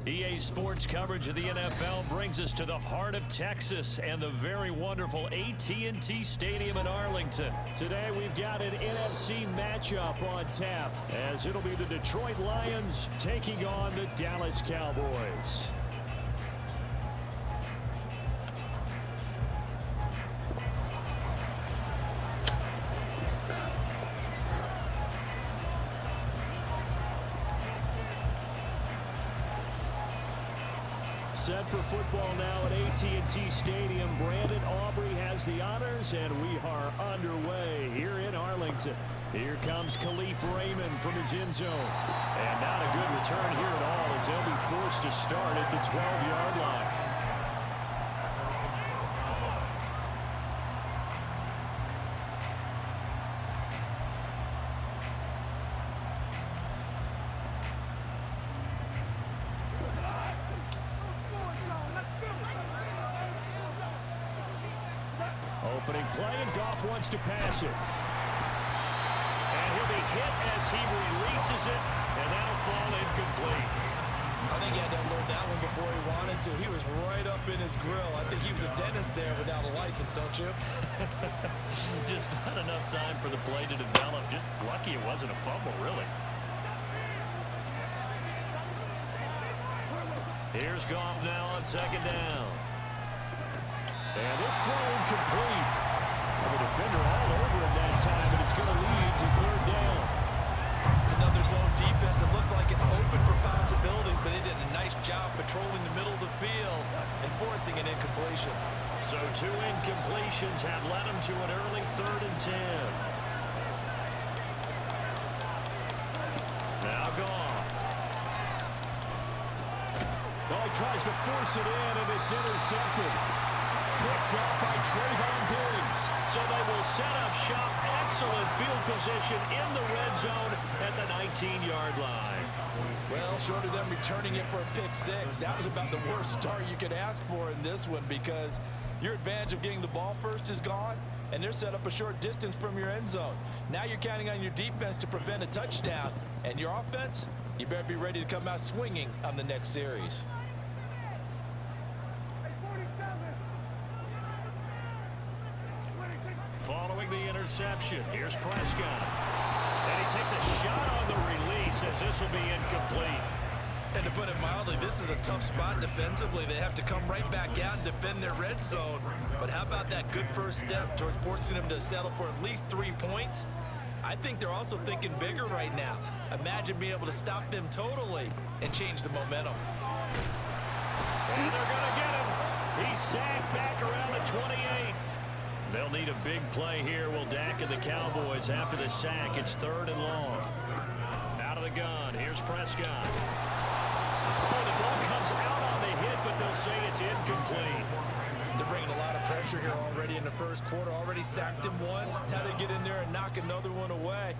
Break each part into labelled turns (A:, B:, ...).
A: EA Sports coverage of the NFL brings us to the heart of Texas and the very wonderful AT&T Stadium in Arlington.
B: Today we've got an NFC matchup on tap as it'll be the Detroit Lions taking on the Dallas Cowboys. Set for football now at AT&T Stadium. Brandon Aubrey has the honors, and we are underway here in Arlington. Here comes Khalif Raymond from his end zone. And not a good return here at all as they'll be forced to start at the 12-yard line. Opening play, and Goff wants to pass it. And he'll be hit as he releases it, and that'll fall incomplete.
C: I think he had to unload that one before he wanted to. He was right up in his grill. I think he was a dentist there without a license, don't you?
B: Just not enough time for the play to develop. Just lucky it wasn't a fumble, really.
A: Here's Goff now on second down.
B: And this throw incomplete. And the defender all over him that time, and it's going to lead to third down.
C: It's another zone defense. It looks like it's open for possibilities, but they did a nice job patrolling the middle of the field and forcing an incompletion.
A: So 2 incompletions have led him to an early 3rd and 10. Now Goff.
B: Well, he tries to force it in, and it's intercepted. Picked up by Trayvon Diggs.
A: So they will set up shop. Excellent field position in the red zone at the 19-yard line.
C: Well, short of them returning it for a pick 6, that was about the worst start you could ask for in this one because your advantage of getting the ball first is gone, and they're set up a short distance from your end zone. Now you're counting on your defense to prevent a touchdown, and your offense, you better be ready to come out swinging on the next series.
A: Following the interception, here's Prescott. And he takes a shot on the release as this will be incomplete.
C: And to put it mildly, this is a tough spot defensively. They have to come right back out and defend their red zone. But how about that good first step towards forcing them to settle for at least 3 points? I think they're also thinking bigger right now. Imagine being able to stop them totally and change the momentum.
A: And they're going to get him. He's sacked back around the 28. They'll need a big play here. Will Dak and the Cowboys after the sack. It's 3rd and long. Out of the gun. Here's Prescott. Oh, the ball comes out on the hit, but they'll say it's incomplete.
C: They're bringing a lot of pressure here already in the first quarter. Already sacked him once. Now they get in there and knock another one away.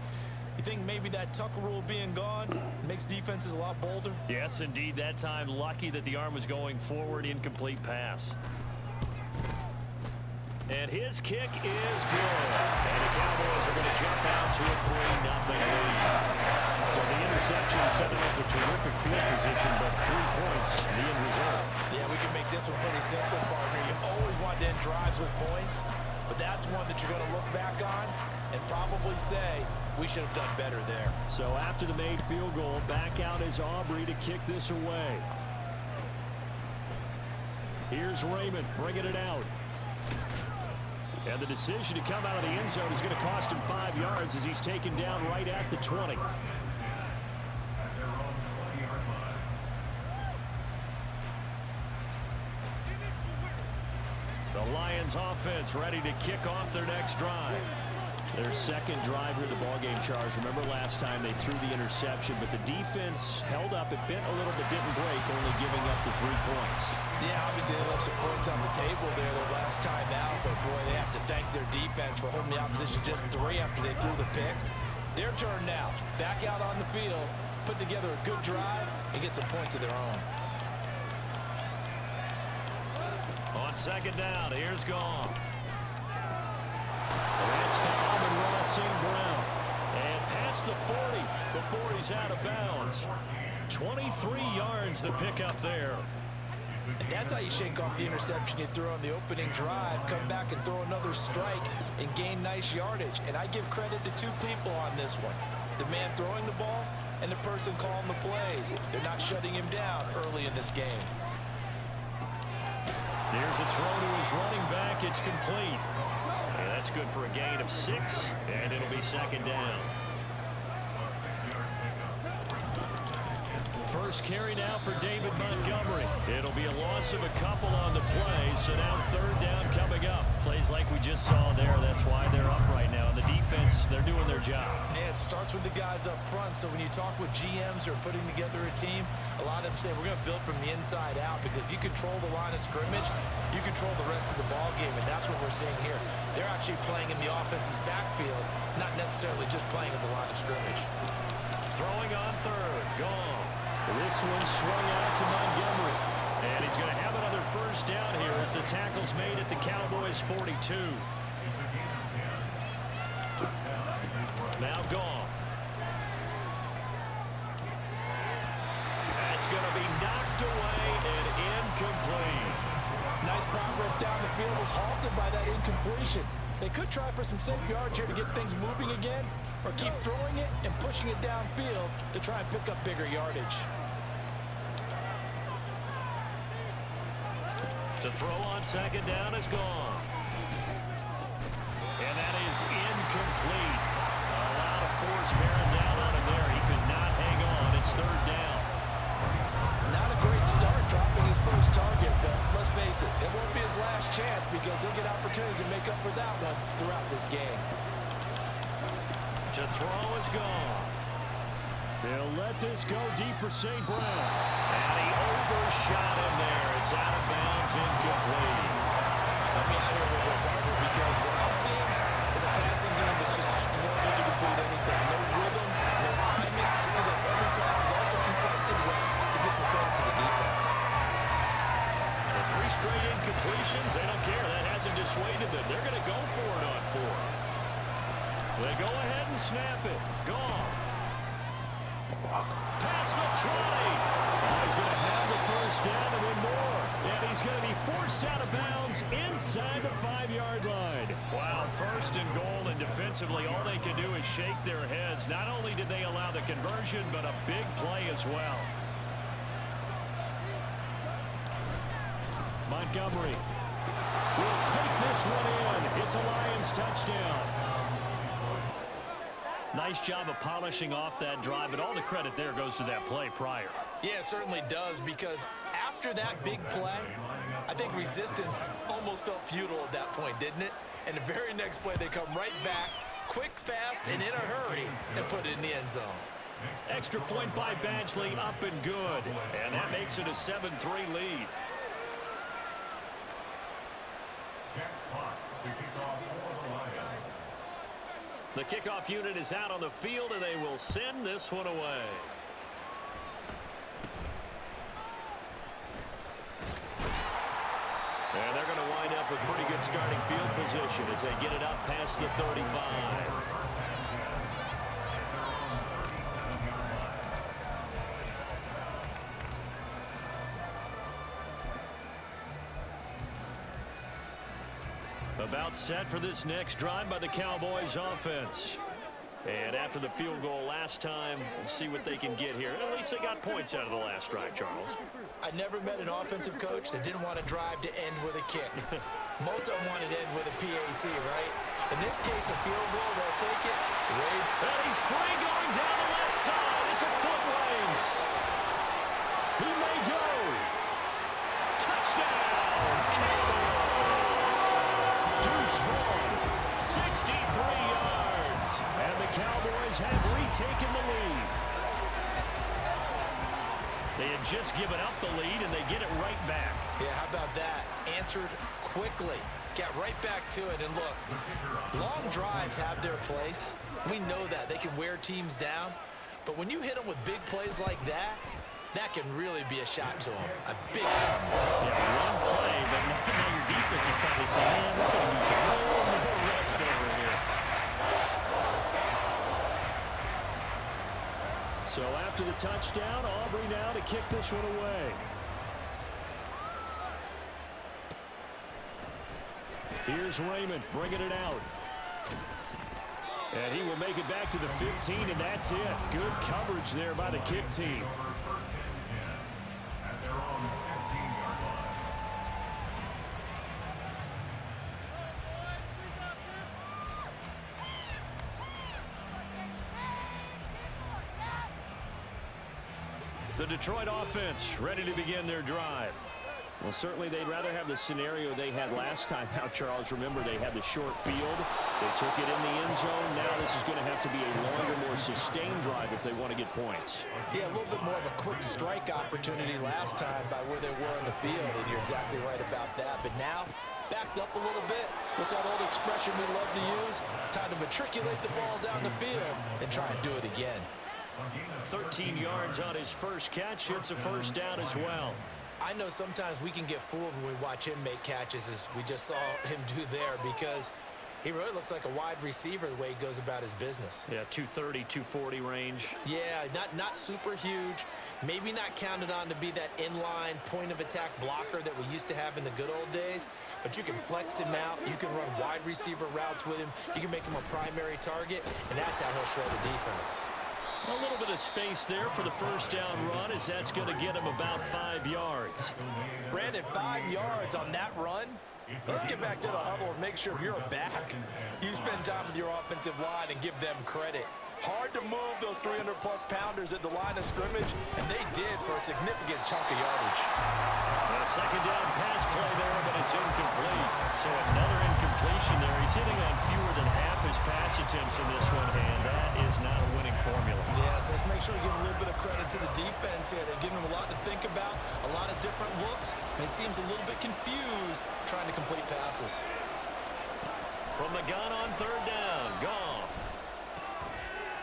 C: You think maybe that Tucker rule being gone makes defenses a lot bolder?
A: Yes, indeed. That time, lucky that the arm was going forward. Incomplete pass. And his kick is good. And the Cowboys are going to jump out to a 3-0 lead. So the interception set up a terrific field position, but 3 points in the end result.
C: Yeah, we can make this one pretty simple, partner. You always want to end drives with points, but that's one that you're going to look back on and probably say, we should have done better there.
B: So after the made field goal, back out is Aubrey to kick this away. Here's Raymond bringing it out. And the decision to come out of the end zone is going to cost him 5 yards as he's taken down right at the 20. The Lions offense ready to kick off their next drive. Their second drive here, the ballgame, Charles. Remember last time they threw the interception, but the defense held up. It bent a little but didn't break, only giving up the 3 points.
C: Yeah, obviously they left some points on the table there their last time out, but boy, they have to thank their defense for holding the opposition just 3 after they threw the pick. Their turn now. Back out on the field, put together a good drive, and get some points of their own.
A: On second down, here's Goff.
B: That's to Amon-Ra St. Brown.
A: And past the 40 before he's out of bounds.
B: 23 yards to pick up there.
C: And that's how you shake off the interception you threw on the opening drive, come back and throw another strike and gain nice yardage. And I give credit to two people on this one. The man throwing the ball and the person calling the plays. They're not shutting him down early in this game.
B: Here's a throw to his running back. It's complete. And that's good for a gain of 6, and it'll be second down. First carry now for David Montgomery. It'll be a loss of a couple on the play, so now third down coming up. Plays like we just saw there. That's why they're up right now. The defense, they're doing their job.
C: Yeah, it starts with the guys up front. So when you talk with GMs who are putting together a team, a lot of them say we're going to build from the inside out, because if you control the line of scrimmage, you control the rest of the ball game, and that's what we're seeing here. They're actually playing in the offense's backfield, not necessarily just playing at the line of scrimmage.
B: Throwing on third. Gone. This one swung out to Montgomery. And he's going to have another first down here as the tackle's made at the Cowboys' 42. Now gone. That's going to be knocked away and incomplete.
C: Nice progress down the field, was halted by that incompletion. They could try for some safe yards here to get things moving again, or keep throwing it and pushing it downfield to try and pick up bigger yardage.
B: To throw on second down is gone. And that is incomplete. A lot of force bearing down on him there. He could not hang on. It's third down.
C: Not a great start dropping his first target, but let's face it, it won't be his last chance, because he'll get opportunities to make up for that one throughout this game.
B: To throw is gone. They'll let this go deep for St. Brown. And he overshot him there. It's out of bounds, incomplete.
C: Help me out here a little bit, partner, because what I'm seeing is a passing game that's just struggled to complete anything. No rhythm, no timing. So that every pass is also contested well. So give some credit to the defense.
B: The 3 straight incompletions, they don't care. That hasn't dissuaded them. They're going to go for it on 4. They go ahead and snap it. Gone. Past the 20. He's going to have the first down and then more. And he's going to be forced out of bounds inside the 5-yard line. Wow, first and goal, and defensively all they can do is shake their heads. Not only did they allow the conversion, but a big play as well. Montgomery will take this one in. It's a Lions touchdown. Nice job of polishing off that drive, but all the credit there goes to that play prior.
C: Yeah, it certainly does, because after that big play, I think resistance almost felt futile at that point, didn't it? And the very next play, they come right back, quick, fast, and in a hurry, and put it in the end zone.
B: Extra point by Badgley, up and good. And that makes it a 7-3 lead. The kickoff unit is out on the field, and they will send this one away. And they're going to wind up with pretty good starting field position as they get it up past the 35. About set for this next drive by the Cowboys offense. And after the field goal last time, we'll see what they can get here. At least they got points out of the last drive, Charles.
C: I never met an offensive coach that didn't want to drive to end with a kick. Most of them wanted to end with a PAT, right? In this case, a field goal, they'll take it.
B: And he's free going down the left side. It's a foot race. He may go. Touchdown, Cowboys. Deuce Vaughn, 63 yards. And the Cowboys have retaken the lead. They had just given up the lead, and they get it right back.
C: Yeah, how about that? Answered quickly. Got right back to it. And look, long drives have their place. We know that. They can wear teams down. But when you hit them with big plays like that, that can really be a shot to them. A big time one.
B: Yeah, one play, but now your defense is probably saying, man, we're going to use a little more rest over here. So So after the touchdown, Aubrey now to kick this one away. Here's Raymond bringing it out. And he will make it back to the 15, and that's it. Good coverage there by the kick team. The Detroit offense ready to begin their drive. Well, certainly they'd rather have the scenario they had last time out, Charles. Remember, they had the short field. They took it in the end zone. Now this is going to have to be a longer, more sustained drive if they want to get points.
C: Yeah, a little bit more of a quick strike opportunity last time by where they were in the field, and you're exactly right about that. But now, backed up a little bit. What's that old expression we love to use? Time to matriculate the ball down the field and try and do it again.
B: 13 yards on his first catch. It's a first down as well.
D: I know sometimes we can get fooled when we watch him make catches, as we just saw him do there, because he really looks like a wide receiver the way he goes about his business.
B: Yeah, 230, 240 range.
D: Yeah, not super huge. Maybe not counted on to be that inline point-of-attack blocker that we used to have in the good old days, but you can flex him out. You can run wide receiver routes with him. You can make him a primary target, and that's how he'll shred the defense.
B: A little bit of space there for the first down run, as that's going to get him about 5 yards.
D: Brandon, 5 yards on that run? Let's get back to the huddle and make sure if you're a back, you spend time with your offensive line and give them credit. Hard to move those 300-plus pounders at the line of scrimmage, and they did for a significant chunk of yardage.
B: A second down pass play there, but it's incomplete. So another incompletion there. He's hitting on fewer than half his pass attempts in this one, and that is not a winning formula.
D: Yeah, so let's make sure we give a little bit of credit to the defense here. They're giving him a lot to think about, a lot of different looks, and he seems a little bit confused trying to complete passes.
B: From the gun on third down, Goff.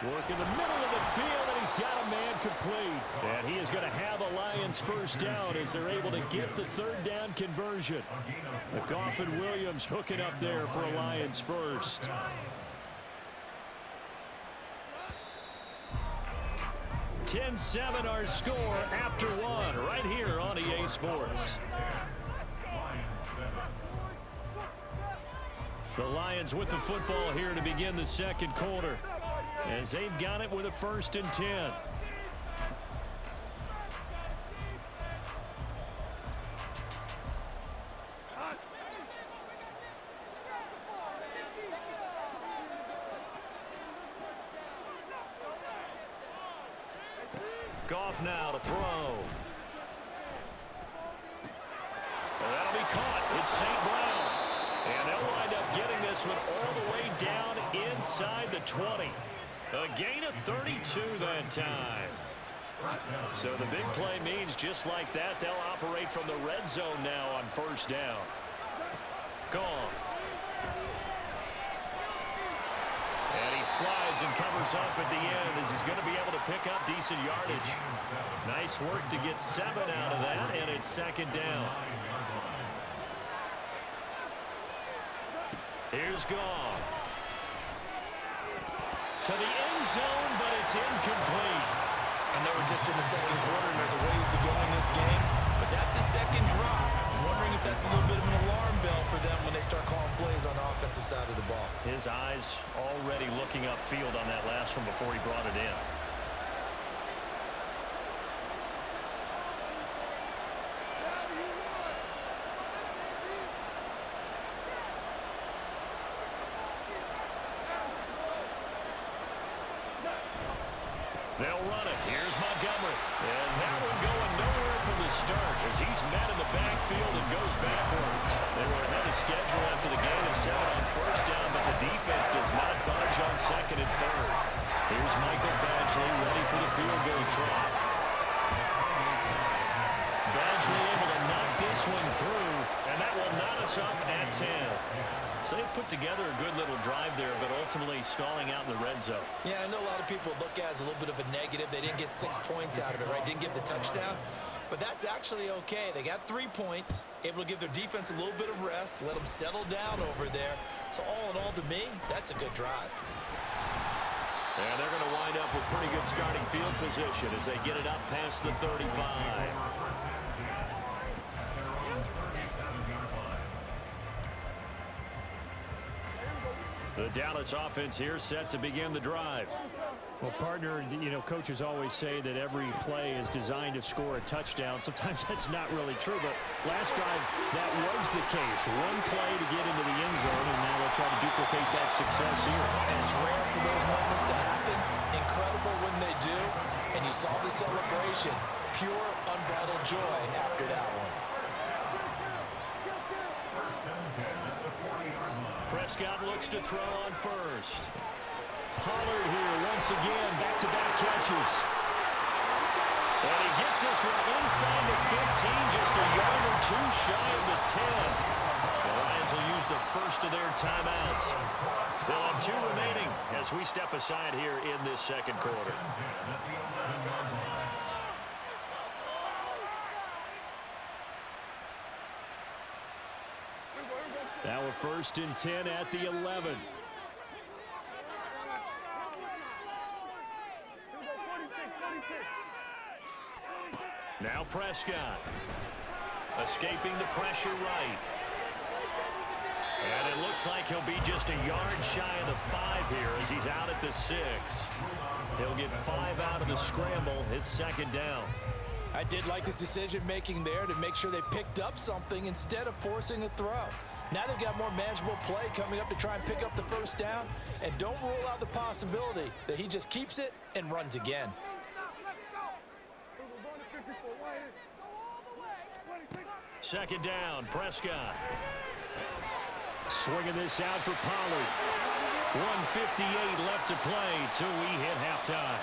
B: Work in the middle of the field, and he's got a man complete. And he is going to have a Lions first down as they're able to get the third down conversion. The Goff and Williams hooking up there for a Lions first. (10-7) our score after one, right here on EA Sports. The Lions with the football here to begin the second quarter, as they've got it with a 1st and 10. Goff now to throw. That'll be caught. It's St. Brown. And they'll wind up getting this one all the way down inside the 20. A gain of 32 that time. So the big play means just like that, they'll operate from the red zone now on first down. Gone. And he slides and covers up at the end as he's going to be able to pick up decent yardage. Nice work to get 7 out of that, and it's second down. Here's Goff. To the end zone, but it's incomplete.
D: I know we're just in the second quarter and there's a ways to go in this game, but that's a second drop. I'm wondering if that's a little bit of an alarm bell for them when they start calling plays on the offensive side of the ball.
B: His eyes already looking upfield on that last one before he brought it in. They'll run it. Here's Montgomery. And that one going nowhere from the start as he's met in the backfield and goes backwards. They were ahead of schedule after the gain of 7 on first down, but the defense does not budge on second and third. Here's Michael Badgley ready for the field goal try. Badgley able to knock this one through, and that will knot us up at 10. So they put together a good little drive there, but ultimately stalling out in the red zone.
D: Yeah, I know a lot of people look at it as a little bit of a negative. They didn't get 6 points out of it, right? Didn't get the touchdown. But that's actually okay. They got 3 points, able to give their defense a little bit of rest, let them settle down over there. So all in all, to me, that's a good drive.
A: And they're going to wind up with pretty good starting field position as they get it up past the 35. The Dallas offense here set to begin the drive.
B: Well, partner, you know, coaches always say that every play is designed to score a touchdown. Sometimes that's not really true, but last drive, that was the case. One play to get into the end zone, and now they'll try to duplicate that success here.
D: And it's rare for those moments to happen. Incredible when they do. And you saw the celebration. Pure, unbridled joy after that one.
A: Prescott looks to throw on first.
B: Pollard here once again, back-to-back catches.
A: And he gets this one inside the 15, just a yard or two shy of the 10. The Lions will use the first of their timeouts. They'll have 2 remaining as we step aside here in this second quarter.
B: Now a 1st and 10 at the 11.
A: Now Prescott. Escaping the pressure right. And it looks like he'll be just a yard shy of the 5 here as he's out at the 6. He'll get 5 out of the scramble. It's 2nd down.
D: I did like his decision-making there to make sure they picked up something instead of forcing a throw. Now they've got more manageable play coming up to try and pick up the 1st down. And don't rule out the possibility that he just keeps it and runs again.
A: Second down, Prescott.
B: Swinging this out for Pollard.
A: 1:58 left to play till we hit halftime.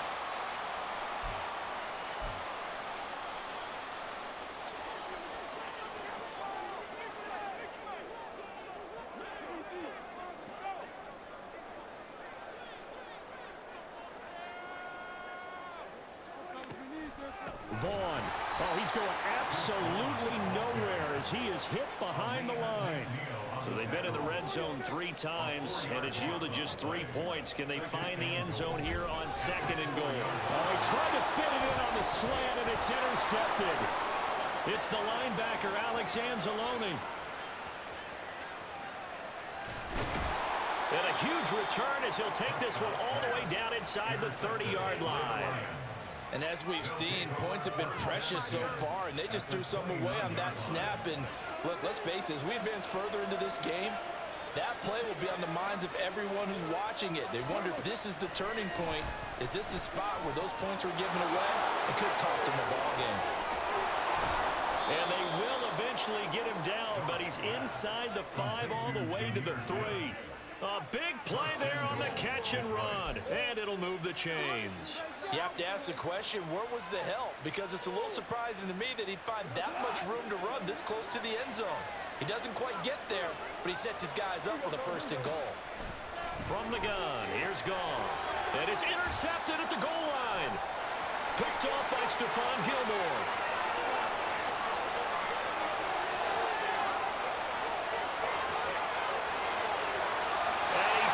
B: Vaughn. Oh, he's going absolutely nowhere as he is hit behind the line.
A: So they've been in the red zone 3 times, and it's yielded just 3 points. Can they find the end zone here on 2nd and goal?
B: Oh, he tried to fit it in on the slant, and it's intercepted.
A: It's the linebacker, Alex Anzalone. And a huge return as he'll take this one all the way down inside the 30-yard line.
D: And as we've seen, points have been precious so far, and they just threw some away on that snap. And look, let's face it, as we advance further into this game, that play will be on the minds of everyone who's watching it. They wonder if this is the turning point. Is this the spot where those points were given away? It could cost them the ball game.
A: And they will eventually get him down, but he's inside the 5 all the way to the 3. A big play there on the catch and run, and it'll move the chains.
D: You have to ask the question, where was the help? Because it's a little surprising to me that he'd find that much room to run this close to the end zone. He doesn't quite get there, but he sets his guys up with a 1st and goal.
A: From the gun, here's Goff. And it's intercepted at the goal line. Picked off by Stephon Gilmore.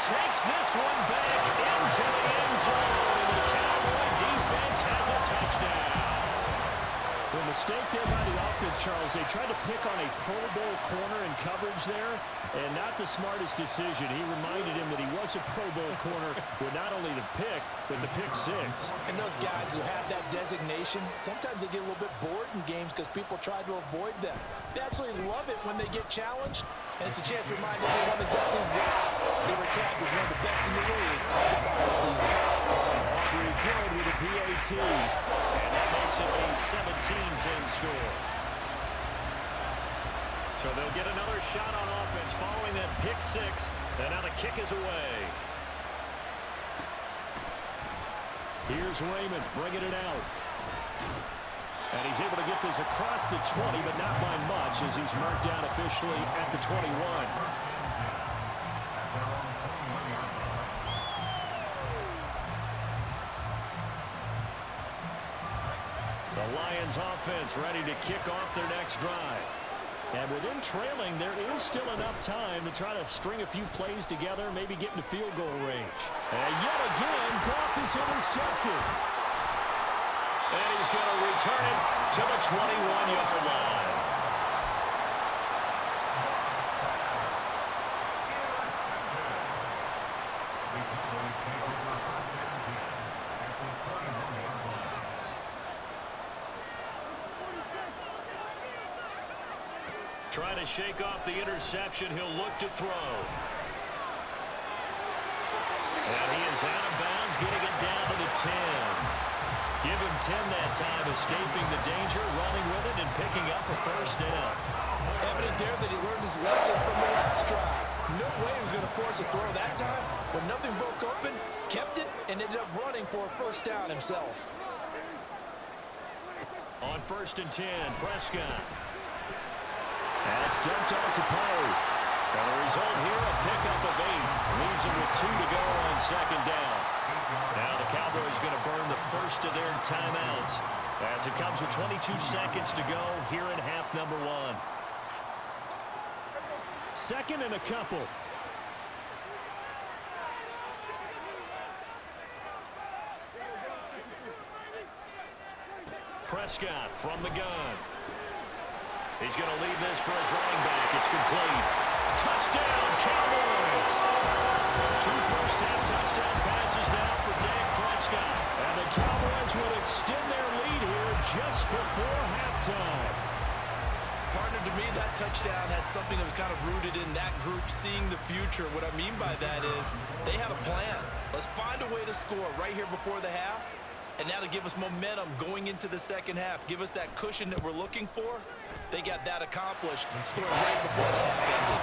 A: Takes this one back into the end zone, and the Cowboy defense has a touchdown.
B: The mistake there by the offense, Charles, they tried to pick on a Pro Bowl corner in coverage there, and not the smartest decision. He reminded him that he was a Pro Bowl corner with not only the pick, but the pick 6.
D: And those guys who have that designation, sometimes they get a little bit bored in games because people try to avoid them. They absolutely love it when they get challenged, and it's a chance to remind everyone exactly why they were tagged as one of the best in the league the prior season.
B: Aubrey good with a PAT.
A: And that makes it a 17-10 score. So they'll get another shot on offense following that pick 6, and now the kick is away.
B: Here's Raymond bringing it out. And he's able to get this across the 20, but not by much as he's marked down officially at the 21.
A: The Lions offense ready to kick off their next drive.
B: And within trailing, there is still enough time to try to string a few plays together, maybe get into field goal range. And yet again, Goff is intercepted.
A: And he's going to return it to the 21-yard line. Trying to shake off the interception. He'll look to throw. And he is out of bounds, getting it down to the 10. Give him 10 that time, escaping the danger, running with it, and picking up a first down.
D: Evident there that he learned his lesson from the last drive. No way he was going to force a throw that time. When nothing broke open, kept it, and ended up running for a first down himself.
A: On 1st and 10, Prescott.
B: That's dumped off to Poe.
A: And the result here, a pickup of 8. Leaves him with 2 to go on 2nd down. Now the Cowboys going to burn the first of their timeouts as it comes with 22 seconds to go here in half number 1.
B: 2nd and a couple.
A: Prescott from the gun. He's going to leave this for his running back. It's complete. Touchdown, Cowboys! 2 first-half touchdown passes now for Dak Prescott.
B: And the Cowboys will extend their lead here just before halftime.
D: Partner, to me, that touchdown had something that was kind of rooted in that group seeing the future. What I mean by that is they had a plan. Let's find a way to score right here before the half. And now to give us momentum going into the second half, give us that cushion that we're looking for. They got that accomplished, scoring right before the half ended.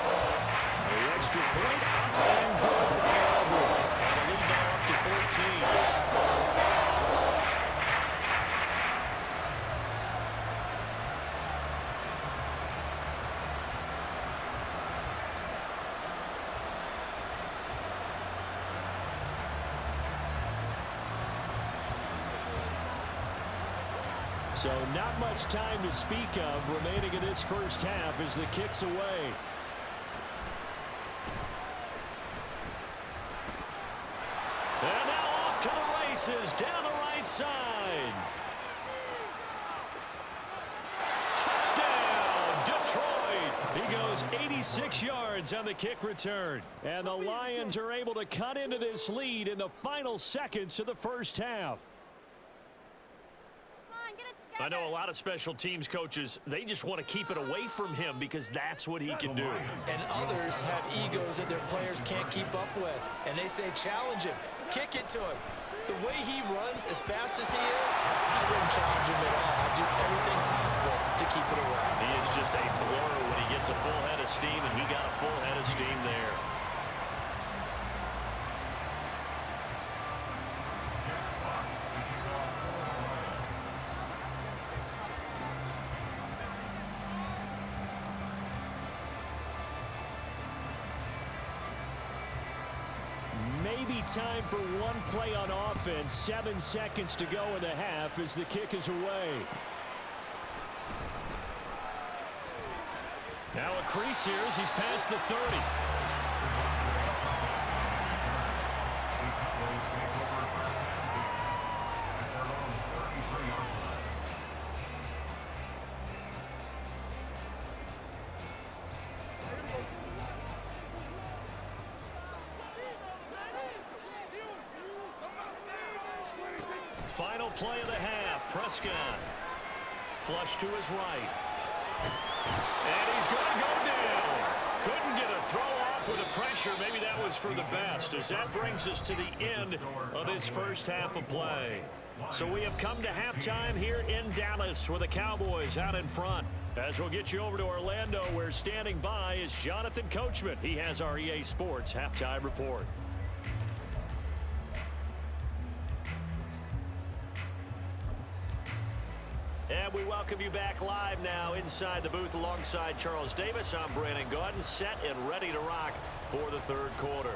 B: The extra point up and good by Auburn.
A: And the lead now up to 14.
B: So not much time to speak of remaining in this first half as the kick's away.
A: And now off to the races down the right side. Touchdown, Detroit.
B: He goes 86 yards on the kick return. And the Lions are able to cut into this lead in the final seconds of the first half.
A: I know a lot of special teams coaches, they just want to keep it away from him because that's what he can do.
D: And others have egos that their players can't keep up with. And they say, challenge him, kick it to him. The way he runs as fast as he is, I wouldn't challenge him at all. I'd do everything possible to keep it away.
A: He is just a blur when he gets a full head of steam, and he got a full head of steam there.
B: Maybe time for one play on offense. 7 seconds to go in the half as the kick is away.
A: Now a crease here as he's past the 30. Final play of the half. Prescott. Flush to his right. And he's going to go down. Couldn't get a throw off with the pressure. Maybe that was for the best, as that brings us to the end of this first half of play. So we have come to halftime here in Dallas with the Cowboys out in front. As we'll get you over to Orlando, where standing by is Jonathan Coachman. He has our EA Sports halftime report. And we welcome you back live now inside the booth alongside Charles Davis. I'm Brandon Gaudin, set and ready to rock for the third quarter.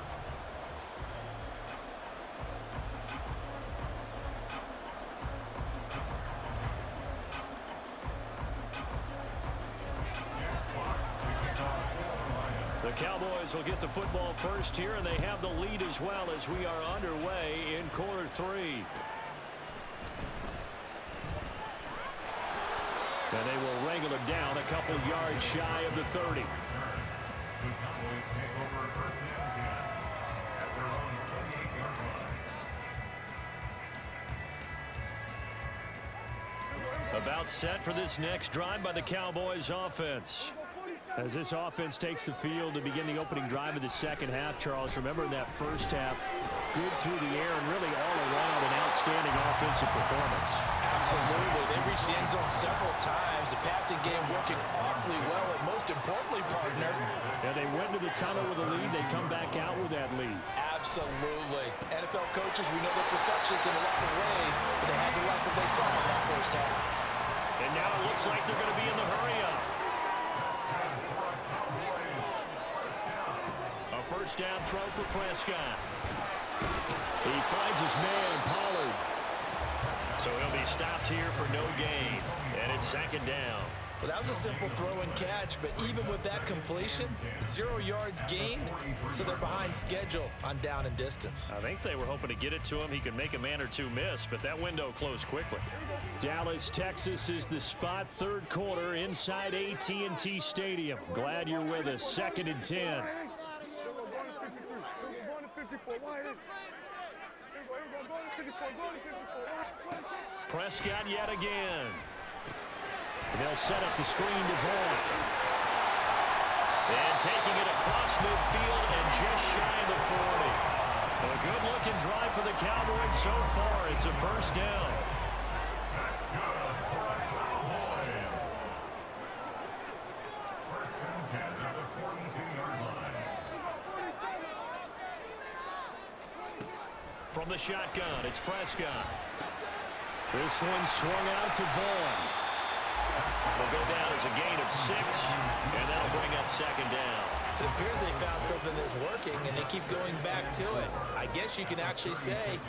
B: The Cowboys will get the football first here, and they have the lead as well as we are underway in quarter 3. And they will wrangle him down a couple yards shy of the 30. About set for this next drive by the Cowboys offense. As this offense takes the field to begin the opening drive of the second half, Charles, remember in that first half, good through the air and really all around an outstanding offensive performance.
C: Absolutely. They reached the end zone several times. The passing game working awfully well, and most importantly, partner.
B: Yeah, they went to the tunnel with a lead. They come back out with that lead.
C: Absolutely. NFL coaches, we know they're perfectionists in a lot of ways, but they had to like what they saw in that first half.
B: And now it looks like they're going to be in the hurry-up. A first down throw for Prescott. He finds his man, Pollard. So he'll be stopped here for no gain. And it's second down.
D: Well, that was a simple throw and catch, but even with that completion, 0 yards gained, so they're behind schedule on down and distance.
B: I think they were hoping to get it to him. He could make a man or two miss, but that window closed quickly. Dallas, Texas is the spot, third quarter inside AT&T Stadium. Glad you're with us. 2nd and 10. Prescott yet again. They'll set up the screen to Vaughn. And taking it across midfield and just shy of the 40. A good-looking drive for the Cowboys so far. It's a first down. From the shotgun, it's Prescott. This one swung out to Vaughn. Will go down as a gain of 6, and that'll bring up second down.
D: It appears they found something that's working, and they keep going back to it. I guess you can actually say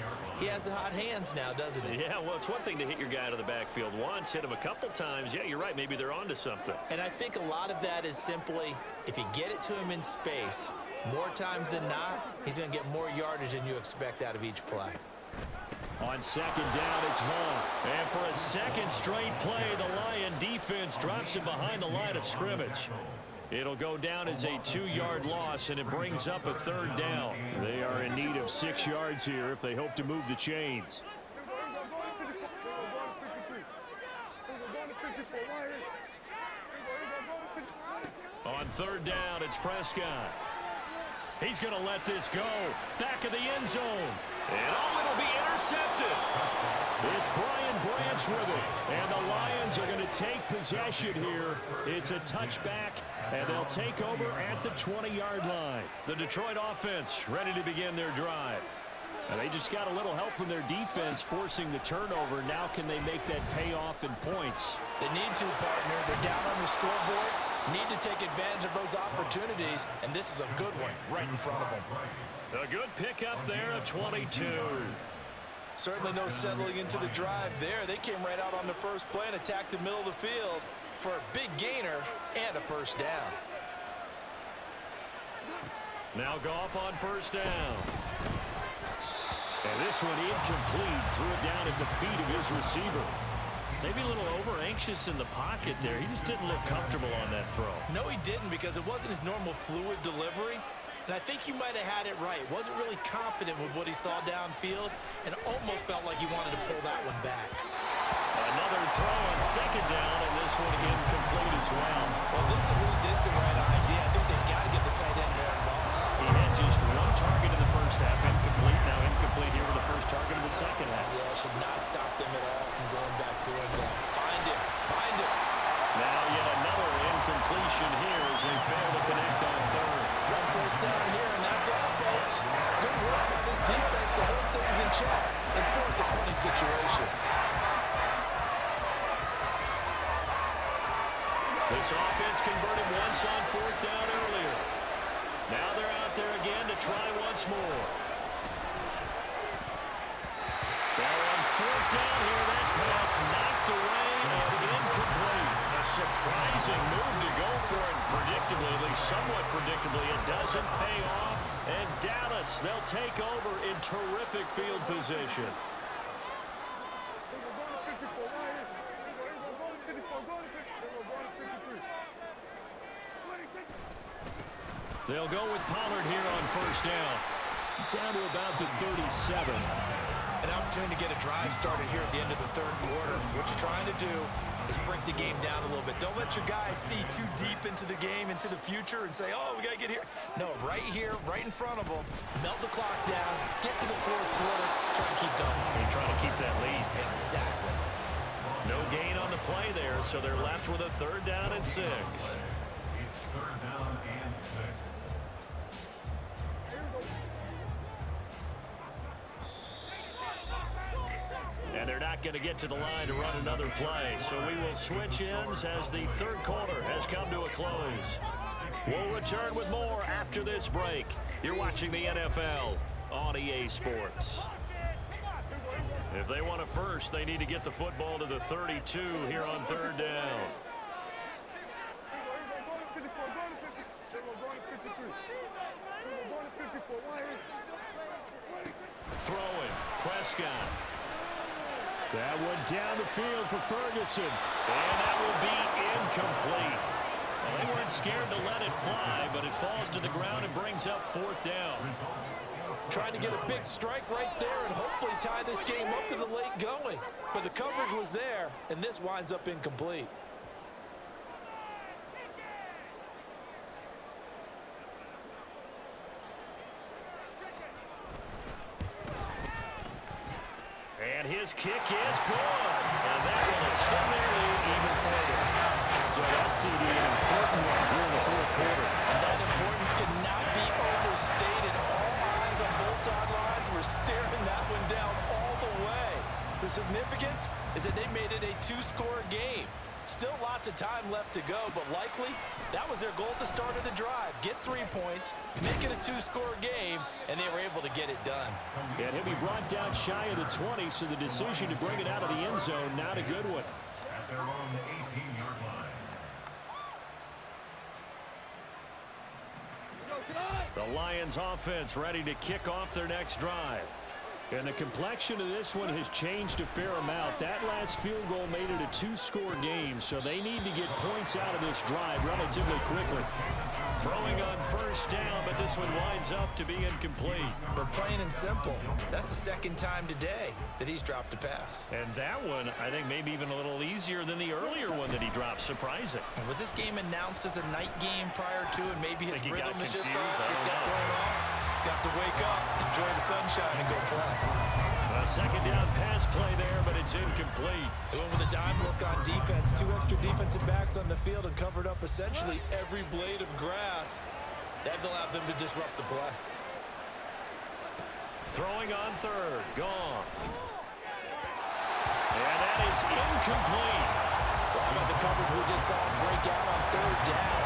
D: he has the hot hands now, doesn't he?
B: Yeah, well, it's one thing to hit your guy out of the backfield once, hit him a couple times. Yeah, you're right. Maybe they're onto something.
D: And I think a lot of that is simply if you get it to him in space, more times than not, he's going to get more yardage than you expect out of each play.
B: On second down, it's Vaughn. And for a second straight play, the Lion defense drops him behind the line of scrimmage. It'll go down as a 2-yard loss, and it brings up a third down. They are in need of 6 yards here if they hope to move the chains. On third down, it's Prescott. He's going to let this go. Back of the end zone. And it'll be intercepted. It's Brian Branch with it. And the Lions are going to take possession here. It's a touchback, and they'll take over at the 20-yard line. The Detroit offense ready to begin their drive. And they just got a little help from their defense forcing the turnover. Now can they make that pay off in points?
D: They need to, partner. They're down on the scoreboard. Need to take advantage of those opportunities, and this is a good one right in front of them.
B: A good pickup there, a 22.
C: Certainly no settling into the drive there. They came right out on the first play and attacked the middle of the field for a big gainer and a first down.
B: Now Goff on first down. And this one incomplete. Threw it down at the feet of his receiver. Maybe a little over-anxious in the pocket there. He just didn't look comfortable on that throw.
D: No, he didn't, because it wasn't his normal fluid delivery. And I think you might have had it right. Wasn't really confident with what he saw downfield and almost felt like he wanted to pull that one back.
B: Another throw on second down, and this one incomplete as well.
D: Well, this at least is the right idea. I think they've got to get the tight end more involved.
B: He had just one target in the first half, incomplete. Now incomplete here with the first target in the second half.
D: Yeah, should not stop them at all from going back to him. Find him. Find him.
B: Now yet another incompletion here as they fail to connect on third.
C: One first down here, and that's all, folks. Good work by this defense to hold things in check and force a punting situation.
B: This offense converted once on fourth down earlier. Now they're out there again to try once more. They're on fourth down here. That pass knocked away and incomplete. A surprising move to go for it.
A: predictably, at least somewhat predictably, it doesn't pay off. And Dallas, they'll take over in terrific field position. They'll go with Pollard here on first down.
B: Down to about the 37.
D: An opportunity to get a drive started here at the end of the third quarter. What you're trying to do is break the game down a little bit. Don't let your guys see too deep into the game, into the future, and say, oh, we got to get here. No, right here, right in front of them, melt the clock down, get to the fourth quarter, try and keep going.
A: And try to keep that lead.
D: Exactly.
A: No gain on the play there, so they're left with a third down and 6.
E: It's third down and 6.
A: And they're not going to get to the line to run another play. So we will switch ends as the third quarter has come to a close. We'll return with more after this break. You're watching the NFL on EA Sports. If they want a first, they need to get the football to the 32 here on third down. Throwing, Prescott.
B: That one down the field for Ferguson.
A: And that will be incomplete. Well, they weren't scared to let it fly, but it falls to the ground and brings up fourth down.
C: Trying to get a big strike right there and hopefully tie this game up to the late going. But the coverage was there, and this winds up incomplete.
A: And his kick is good. And that will extend their lead even further.
B: So that's CD an important one here in the fourth quarter.
D: And that importance cannot be overstated. All eyes on both sidelines were staring that one down all the way. The significance is that they made it a 2-score game. Still lots of time left to go, but likely that was their goal at the start of the drive. Get 3 points, make it a 2-score game, and they were able to get it done.
B: And he'll be brought down shy of the 20, so the decision to bring it out of the end zone, not a good one.
E: At their own 18-yard line.
A: The Lions offense ready to kick off their next drive.
B: And the complexion of this one has changed a fair amount. That last field goal made it a 2-score game, so they need to get points out of this drive relatively quickly.
A: Throwing on first down, but this one winds up to be incomplete.
D: But plain and simple, that's the second time today that he's dropped a pass.
A: And that one, I think, maybe even a little easier than the earlier one that he dropped. Surprising.
D: Was this game announced as a night game prior to, and maybe his rhythm is just off? He's
A: He's
D: got thrown off. He's got to wake up, enjoy the sunshine, and go play.
A: A second down pass play there, but it's incomplete.
D: They went with a dime look on defense. 2 extra defensive backs on the field and covered up essentially every blade of grass. That allowed them to disrupt the play.
A: Throwing on third. Goff. And that is incomplete.
C: Well, about the coverage we just saw break out on third down.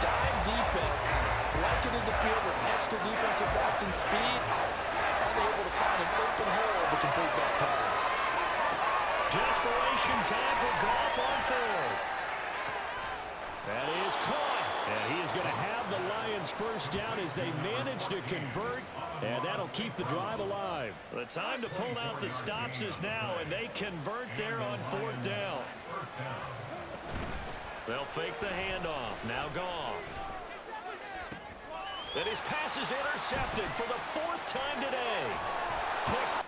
C: Dime defense. Blanketed the field with extra defensive backs and speed. Unable to find an open hole to complete that pass.
A: Desperation time for Goff on fourth. That is caught.
B: And he is going to have the Lions first down as they manage to convert, and that'll keep the drive alive.
A: The time to pull out the stops is now, and they convert there on fourth down. They'll fake the handoff. Now Goff. And his pass is intercepted for the 4th time today. Picked